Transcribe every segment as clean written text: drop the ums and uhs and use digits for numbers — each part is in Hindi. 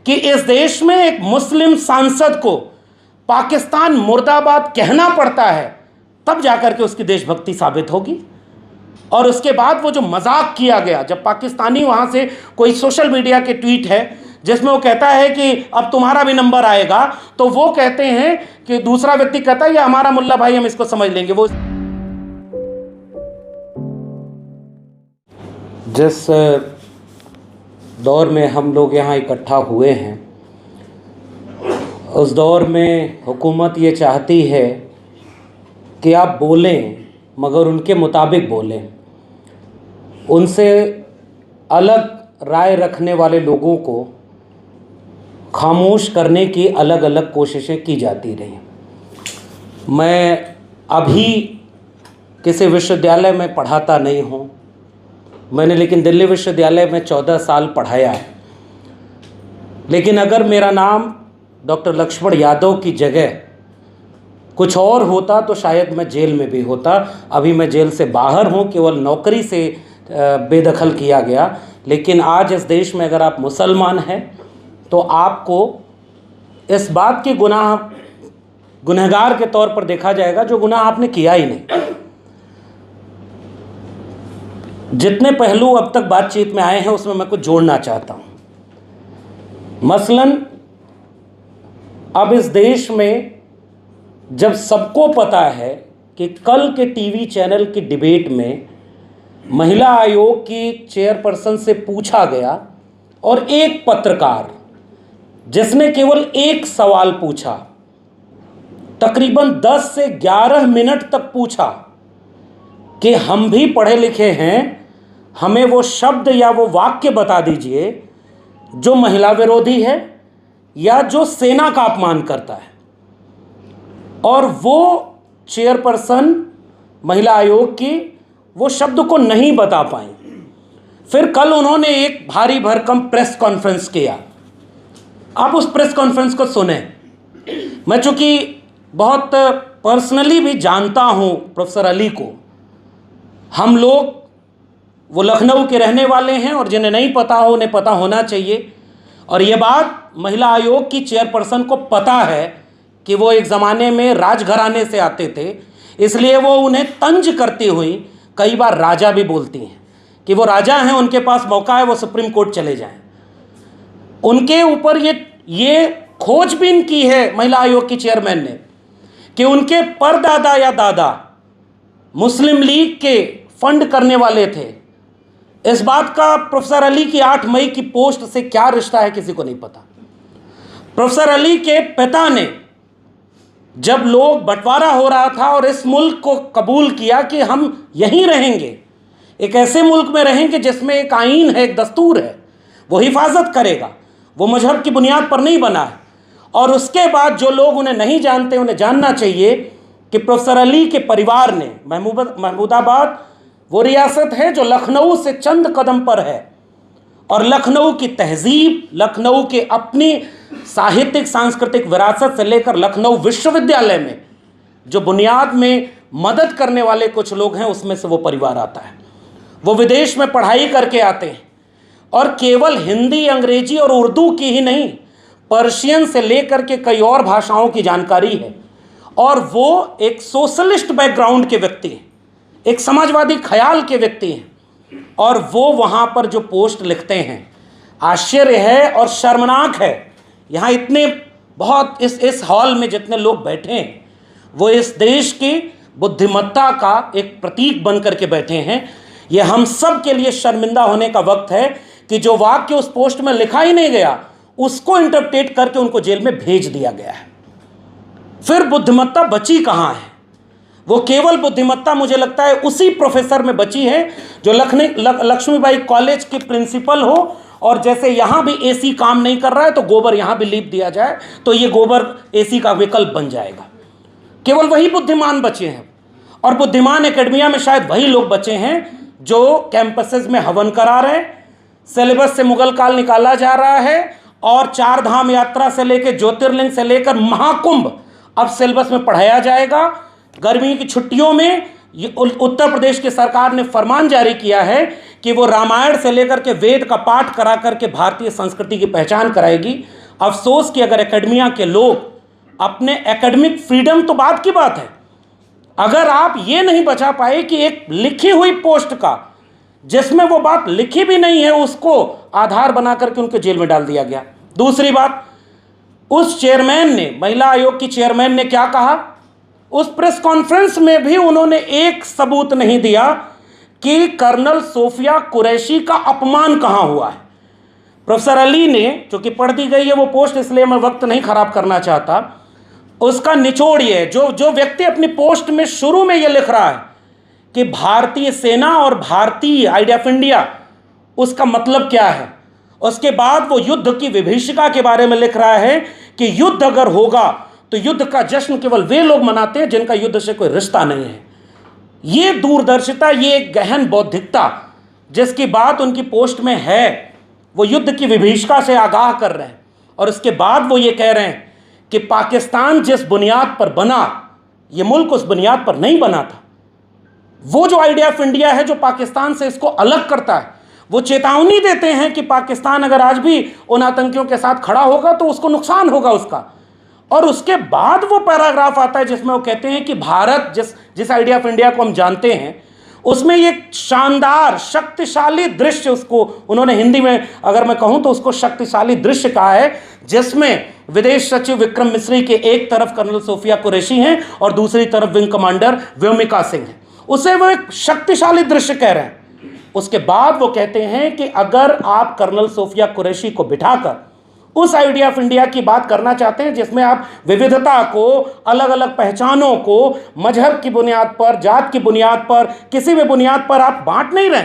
कि इस देश में एक मुस्लिम सांसद को पाकिस्तान मुर्दाबाद कहना पड़ता है, तब जाकर के उसकी देशभक्ति साबित होगी। और उसके बाद वो जो मजाक किया गया, जब पाकिस्तानी वहाँ से कोई सोशल मीडिया के ट्वीट है जिसमें वो कहता है कि अब तुम्हारा भी नंबर आएगा, तो वो कहते हैं कि दूसरा व्यक्ति कहता है ये हमारा मुल्ला भाई, हम इसको समझ लेंगे। वो जिस दौर में हम लोग यहाँ इकट्ठा हुए हैं, उस दौर में हुकूमत ये चाहती है कि आप बोलें मगर उनके मुताबिक बोलें। उनसे अलग राय रखने वाले लोगों को खामोश करने की अलग अलग कोशिशें की जाती रहीं। मैं अभी किसी विश्वविद्यालय में पढ़ाता नहीं हूँ, मैंने लेकिन दिल्ली विश्वविद्यालय में 14 साल पढ़ाया है। लेकिन अगर मेरा नाम डॉक्टर लक्ष्मण यादव की जगह कुछ और होता तो शायद मैं जेल में भी होता। अभी मैं जेल से बाहर हूँ, केवल नौकरी से बेदखल किया गया। लेकिन आज इस देश में अगर आप मुसलमान हैं तो आपको इस बात की गुनहगार के तौर पर देखा जाएगा जो गुनाह आपने किया ही नहीं। जितने पहलू अब तक बातचीत में आए हैं उसमें मैं कुछ जोड़ना चाहता हूं। मसलन अब इस देश में जब सबको पता है कि कल के टीवी चैनल की डिबेट में महिला आयोग की चेयरपर्सन से पूछा गया और एक पत्रकार जिसने केवल एक सवाल पूछा, तकरीबन 10 से 11 मिनट तक पूछा कि हम भी पढ़े लिखे हैं, हमें वो शब्द या वो वाक्य बता दीजिए जो महिला विरोधी है या जो सेना का अपमान करता है। और वो चेयरपर्सन महिला आयोग की वो शब्द को नहीं बता पाई। फिर कल उन्होंने एक भारी भरकम प्रेस कॉन्फ्रेंस किया। आप उस प्रेस कॉन्फ्रेंस को सुने। मैं चूँकि बहुत पर्सनली भी जानता हूँ प्रोफेसर अली को, हम लोग वो लखनऊ के रहने वाले हैं और जिन्हें नहीं पता हो उन्हें पता होना चाहिए। और ये बात महिला आयोग की चेयरपर्सन को पता है कि वो एक ज़माने में राजघराने से आते थे, इसलिए वो उन्हें तंज करती हुई कई बार राजा भी बोलती हैं कि वो राजा हैं, उनके पास मौका है वो सुप्रीम कोर्ट चले जाएं। उनके ऊपर ये खोजबीन की है महिला आयोग की चेयरमैन ने कि उनके परदादा या दादा मुस्लिम लीग के फंड करने वाले थे। इस बात का प्रोफेसर अली की 8 मई की पोस्ट से क्या रिश्ता है किसी को नहीं पता। प्रोफेसर अली के पिता ने जब लोग बंटवारा हो रहा था और इस मुल्क को कबूल किया कि हम यहीं रहेंगे, एक ऐसे मुल्क में रहेंगे जिसमें एक आईन है, एक दस्तूर है, वो हिफाजत करेगा, वो मजहब की बुनियाद पर नहीं बना है। और उसके बाद जो लोग उन्हें नहीं जानते उन्हें जानना चाहिए कि प्रोफेसर अली के परिवार ने महमूदाबाद वो रियासत है जो लखनऊ से चंद कदम पर है, और लखनऊ की तहजीब, लखनऊ के अपनी साहित्यिक सांस्कृतिक विरासत से लेकर लखनऊ विश्वविद्यालय में जो बुनियाद में मदद करने वाले कुछ लोग हैं उसमें से वो परिवार आता है। वो विदेश में पढ़ाई करके आते हैं और केवल हिंदी, अंग्रेजी और उर्दू की ही नहीं, पर्शियन से लेकर के कई और भाषाओं की जानकारी है। और वो एक सोशलिस्ट बैकग्राउंड के व्यक्ति हैं, एक समाजवादी ख्याल के व्यक्ति हैं, और वो वहाँ पर जो पोस्ट लिखते हैं, आश्चर्य है और शर्मनाक है। यहाँ इतने बहुत इस हॉल में जितने लोग बैठे हैं वो इस देश की बुद्धिमत्ता का एक प्रतीक बन करके बैठे हैं। ये हम सब के लिए शर्मिंदा होने का वक्त है कि जो वाक्य उस पोस्ट में लिखा ही नहीं गया उसको इंटरप्रेट करके उनको जेल में भेज दिया गया है। फिर बुद्धिमत्ता बची कहाँ है? वो केवल बुद्धिमत्ता मुझे लगता है उसी प्रोफेसर में बची है जो लक्ष्मीबाई कॉलेज की प्रिंसिपल हो, और जैसे यहाँ भी एसी काम नहीं कर रहा है तो गोबर यहाँ भी लीप दिया जाए तो ये गोबर एसी का विकल्प बन जाएगा। केवल वही बुद्धिमान बचे हैं, और बुद्धिमान एकेडमिया में शायद वही लोग बचे हैं जो कैंपसेस में हवन करा रहे हैं, सिलेबस से मुगल काल निकाला जा रहा है, और 4 धाम यात्रा से लेकर ज्योतिर्लिंग से लेकर महाकुंभ अब सिलेबस में पढ़ाया जाएगा। गर्मी की छुट्टियों में उत्तर प्रदेश की सरकार ने फरमान जारी किया है कि वो रामायण से लेकर के वेद का पाठ करा करके भारतीय संस्कृति की पहचान कराएगी। अफसोस कि अगर एकेडमिया के लोग अपने एकेडमिक फ्रीडम तो बात की बात है, अगर आप ये नहीं बचा पाए कि एक लिखी हुई पोस्ट का जिसमें वो बात लिखी भी नहीं है उसको आधार बना करके उनके जेल में डाल दिया गया। दूसरी बात, उस चेयरमैन ने, महिला आयोग की चेयरमैन ने क्या कहा, उस प्रेस कॉन्फ्रेंस में भी उन्होंने एक सबूत नहीं दिया कि कर्नल सोफिया कुरैशी का अपमान कहां हुआ है। प्रोफेसर अली ने, चूंकि पढ़ दी गई है वो पोस्ट इसलिए मैं वक्त नहीं खराब करना चाहता, उसका निचोड़ ये है, जो व्यक्ति अपनी पोस्ट में शुरू में ये लिख रहा है कि भारतीय सेना और भारतीय आइडिया ऑफ इंडिया, उसका मतलब क्या है, उसके बाद वो युद्ध की विभीषिका के बारे में लिख रहा है कि युद्ध अगर होगा तो युद्ध का जश्न केवल वे लोग मनाते हैं जिनका युद्ध से कोई रिश्ता नहीं है। ये दूरदर्शिता, ये गहन बौद्धिकता जिसकी बात उनकी पोस्ट में है, वो युद्ध की विभीषिका से आगाह कर रहे हैं। और उसके बाद वो ये कह रहे हैं कि पाकिस्तान जिस बुनियाद पर बना, ये मुल्क उस बुनियाद पर नहीं बना था। वो जो आइडिया ऑफ इंडिया है जो पाकिस्तान से इसको अलग करता है, वो चेतावनी देते हैं कि पाकिस्तान अगर आज भी उन आतंकियों के साथ खड़ा होगा तो उसको नुकसान होगा उसका। और उसके बाद वो पैराग्राफ आता है जिसमें वो कहते हैं कि भारत जिस आइडिया ऑफ इंडिया को हम जानते हैं उसमें ये शानदार शक्तिशाली दृश्य, उसको उन्होंने हिंदी में अगर मैं कहूं तो उसको शक्तिशाली दृश्य कहा है, जिसमें विदेश सचिव विक्रम मिस्री के एक तरफ कर्नल सोफिया कुरैशी हैं और दूसरी तरफ विंग कमांडर व्योमिका सिंह हैं। उसे वो एक शक्तिशाली दृश्य कह रहे हैं। उसके बाद वो कहते हैं कि अगर आप कर्नल सोफिया कुरैशी को बिठाकर उस आइडिया ऑफ इंडिया की बात करना चाहते हैं जिसमें आप विविधता को, अलग अलग पहचानों को मजहब की बुनियाद पर, जात की बुनियाद पर, किसी भी बुनियाद पर आप बांट नहीं रहे,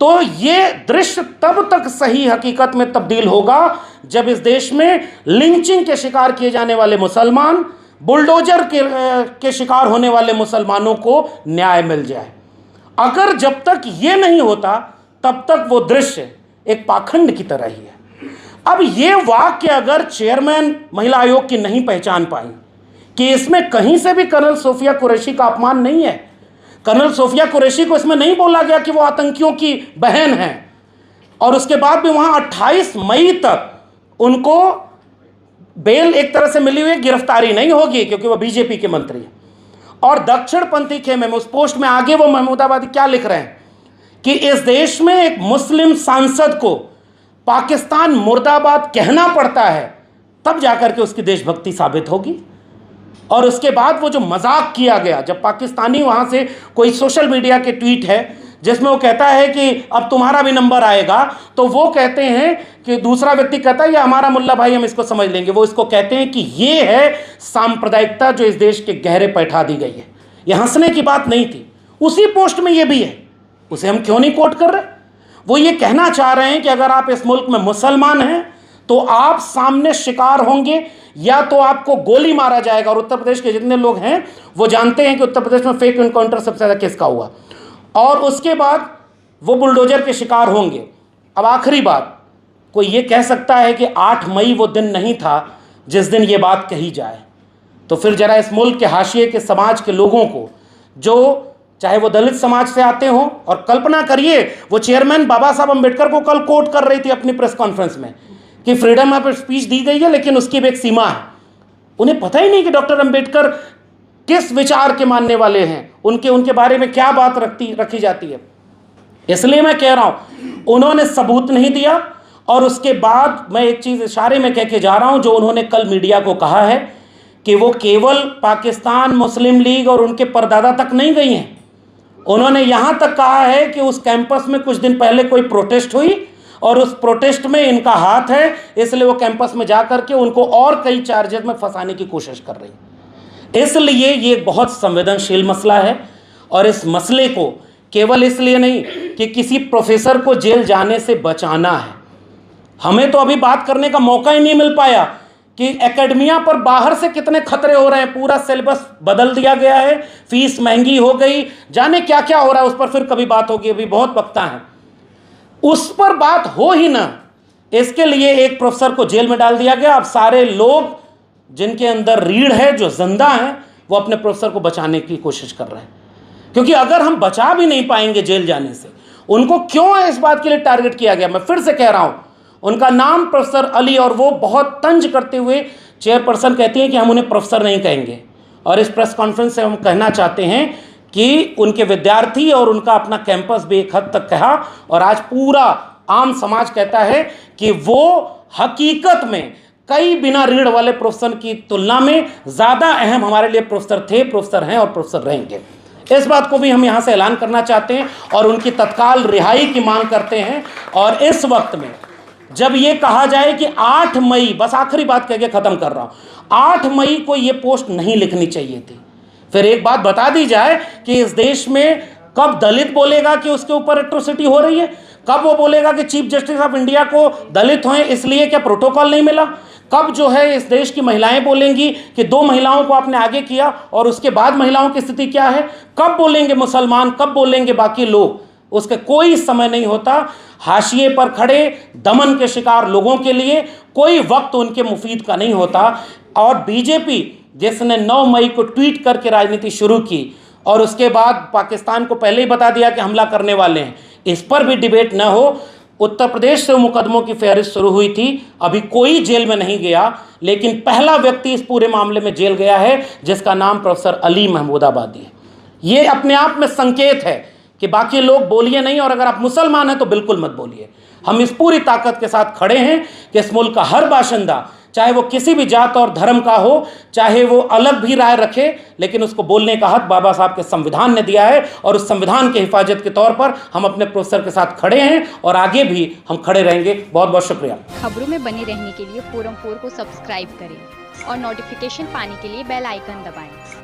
तो ये दृश्य तब तक सही हकीकत में तब्दील होगा जब इस देश में लिंचिंग के शिकार किए जाने वाले मुसलमान, बुलडोजर के शिकार होने वाले मुसलमानों को न्याय मिल जाए। अगर जब तक ये नहीं होता तब तक वो दृश्य एक पाखंड की तरह ही है। अब ये वाक्य अगर चेयरमैन महिला आयोग की नहीं पहचान पाई कि इसमें कहीं से भी कर्नल सोफिया कुरैशी का अपमान नहीं है, कर्नल सोफिया कुरैशी को इसमें नहीं बोला गया कि वो आतंकियों की बहन है, और उसके बाद भी वहां 28 मई तक उनको बेल एक तरह से मिली हुई, गिरफ्तारी नहीं होगी क्योंकि वो बीजेपी के मंत्री हैं। और दक्षिणपंथी खेमे में उस पोस्ट में आगे वो महमूदाबादी क्या लिख रहे हैं कि इस देश में एक मुस्लिम सांसद को पाकिस्तान मुर्दाबाद कहना पड़ता है तब जाकर के उसकी देशभक्ति साबित होगी। और उसके बाद वो जो मजाक किया गया, जब पाकिस्तानी वहां से कोई सोशल मीडिया के ट्वीट है जिसमें वो कहता है कि अब तुम्हारा भी नंबर आएगा, तो वो कहते हैं कि दूसरा व्यक्ति कहता है ये हमारा मुल्ला भाई, हम इसको समझ लेंगे। वो इसको कहते हैं कि ये है सांप्रदायिकता जो इस देश के गहरे पैठा दी गई है। ये हंसने की बात नहीं थी। उसी पोस्ट में ये भी है, उसे हम क्यों नहीं कोट कर रहे। वो ये कहना चाह रहे हैं कि अगर आप इस मुल्क में मुसलमान हैं तो आप सामने शिकार होंगे या तो आपको गोली मारा जाएगा। और उत्तर प्रदेश के जितने लोग हैं वो जानते हैं कि उत्तर प्रदेश में फेक एनकाउंटर सबसे ज़्यादा किसका हुआ, और उसके बाद वो बुलडोजर के शिकार होंगे। अब आखिरी बात, कोई ये कह सकता है कि 8 मई वो दिन नहीं था जिस दिन ये बात कही जाए, तो फिर जरा इस मुल्क के हाशिए के समाज के लोगों को, जो चाहे वो दलित समाज से आते हों, और कल्पना करिए वो चेयरमैन बाबा साहब अम्बेडकर को कल कोट कर रही थी अपनी प्रेस कॉन्फ्रेंस में कि फ्रीडम ऑफ स्पीच दी गई है लेकिन उसकी भी एक सीमा है। उन्हें पता ही नहीं कि डॉक्टर अम्बेडकर किस विचार के मानने वाले हैं, उनके बारे में क्या बात रखी जाती है। इसलिए मैं कह रहा हूं उन्होंने सबूत नहीं दिया। और उसके बाद मैं एक चीज़ इशारे में कह के जा रहा हूं, जो उन्होंने कल मीडिया को कहा है कि वो केवल पाकिस्तान मुस्लिम लीग और उनके परदादा तक नहीं गई हैं। उन्होंने यहाँ तक कहा है कि उस कैंपस में कुछ दिन पहले कोई प्रोटेस्ट हुई और उस प्रोटेस्ट में इनका हाथ है, इसलिए वो कैंपस में जा कर के उनको और कई चार्जेस में फंसाने की कोशिश कर रही है। इसलिए ये बहुत संवेदनशील मसला है, और इस मसले को केवल इसलिए नहीं कि किसी प्रोफेसर को जेल जाने से बचाना है। हमें तो अभी बात करने का मौका ही नहीं मिल पाया कि एकेडमिया पर बाहर से कितने खतरे हो रहे हैं। पूरा सिलेबस बदल दिया गया है, फीस महंगी हो गई, जाने क्या क्या हो रहा है, उस पर फिर कभी बात होगी, अभी बहुत वक्ता है। उस पर बात हो ही ना, इसके लिए एक प्रोफेसर को जेल में डाल दिया गया। अब सारे लोग जिनके अंदर रीढ़ है, जो जिंदा हैं, वो अपने प्रोफेसर को बचाने की कोशिश कर रहे हैं। क्योंकि अगर हम बचा भी नहीं पाएंगे जेल जाने से, उनको क्यों इस बात के लिए टारगेट किया गया? मैं फिर से कह रहा हूं, उनका नाम प्रोफेसर अली, और वो बहुत तंज करते हुए चेयरपर्सन कहती हैं कि हम उन्हें प्रोफेसर नहीं कहेंगे। और इस प्रेस कॉन्फ्रेंस से हम कहना चाहते हैं कि उनके विद्यार्थी और उनका अपना कैंपस भी एक हद तक कहा, और आज पूरा आम समाज कहता है कि वो हकीकत में कई बिना रीढ़ वाले प्रोफेसर की तुलना में ज़्यादा अहम हमारे लिए प्रोफेसर थे, प्रोफेसर हैं और प्रोफेसर रहेंगे। इस बात को भी हम यहाँ से ऐलान करना चाहते हैं और उनकी तत्काल रिहाई की मांग करते हैं। और इस वक्त में जब ये कहा जाए कि 8 मई, बस आखिरी बात कह के ख़त्म कर रहा हूँ, 8 मई को ये पोस्ट नहीं लिखनी चाहिए थी। फिर एक बात बता दी जाए कि इस देश में कब दलित बोलेगा कि उसके ऊपर एट्रोसिटी हो रही है, कब वो बोलेगा कि चीफ जस्टिस ऑफ इंडिया को दलित हैं इसलिए क्या प्रोटोकॉल नहीं मिला, कब जो है इस देश की महिलाएं बोलेंगी कि 2 महिलाओं को आपने आगे किया और उसके बाद महिलाओं की स्थिति क्या है, कब बोलेंगे मुसलमान, कब बोलेंगे बाकी लोग, उसका कोई समय नहीं होता। हाशिए पर खड़े दमन के शिकार लोगों के लिए कोई वक्त उनके मुफीद का नहीं होता। और बीजेपी जिसने 9 मई को ट्वीट करके राजनीति शुरू की और उसके बाद पाकिस्तान को पहले ही बता दिया कि हमला करने वाले हैं, इस पर भी डिबेट न हो। उत्तर प्रदेश से मुकदमों की फहरिस्त शुरू हुई थी, अभी कोई जेल में नहीं गया, लेकिन पहला व्यक्ति इस पूरे मामले में जेल गया है जिसका नाम प्रोफेसर अली महमूदाबादी है। ये अपने आप में संकेत है कि बाकी लोग बोलिए नहीं, और अगर आप मुसलमान हैं तो बिल्कुल मत बोलिए। हम इस पूरी ताकत के साथ खड़े हैं कि इस मुल्क का हर बाशिंदा, चाहे वो किसी भी जात और धर्म का हो, चाहे वो अलग भी राय रखे, लेकिन उसको बोलने का हक बाबा साहब के संविधान ने दिया है। और उस संविधान के हिफाजत के तौर पर हम अपने प्रोफेसर के साथ खड़े हैं और आगे भी हम खड़े रहेंगे। बहुत बहुत शुक्रिया। खबरों में बने रहने के लिए फोरम 4 को सब्सक्राइब करें और नोटिफिकेशन पाने के लिए बेल आइकन दबाएं।